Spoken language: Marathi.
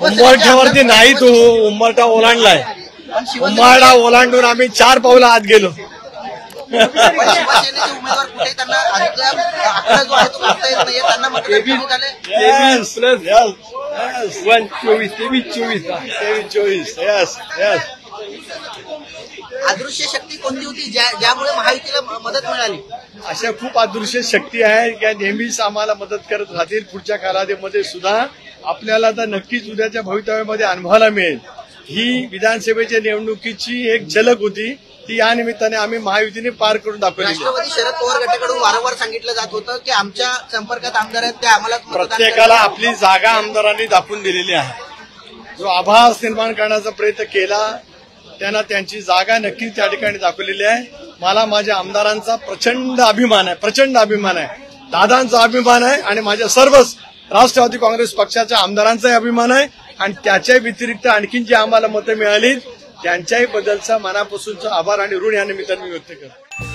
उंबरठ्यावरती नाही, तो उंबरठा ओलांडलाय. उंबरठा ओलांडून आम्ही 4 पावलं आत गेलो. शिवसेनेचे उमेदवार कुठे त्यांना आकडा जो आहे तो काढता येत नाहीये, त्यांना मतदान 23-24. यस. अदृश्य शक्ती कोणती होती ज्यामुळे महायुतीला मदत मिळाली? अशा खूप अदृश्य शक्ती आहे की नेहमीच आम्हाला मदत करत राहतील. पुढच्या कालावधीमध्ये सुद्धा आपल्याला तर नक्कीच उद्याच्या भवितव्यामध्ये अनुभवायला मिळेल. ही विधानसभेच्या निवडणुकीची एक झलक होती, ती या निमित्ताने आम्ही महायुतीने पार करून दाखवली. राष्ट्रवादी शरद पवार गटाकडून वारंवार सांगितलं जात होतं की आमच्या संपर्कात आमदार आहेत, ते आम्हाला प्रत्येकाला आपली जागा आमदारांनी दाखवून दिलेली आहे. जो आभास निर्माण करण्याचा प्रयत्न केला त्यांना त्यांची जागा नक्कीच त्या ठिकाणी दाखवलेली आहे. मला माझ्या आमदारांचा प्रचंड अभिमान आहे. दादांचा अभिमान आहे आणि माझ्या सर्वच राष्ट्रवादी काँग्रेस पक्षाच्या आमदारांचाही अभिमान आहे. आणि त्याच्या व्यतिरिक्त आणखीन जी आम्हाला मतं मिळाली त्यांच्याही बद्दलचा मनापासूनचा आभार आणि ऋण या निमित्ताने मी व्यक्त करतो.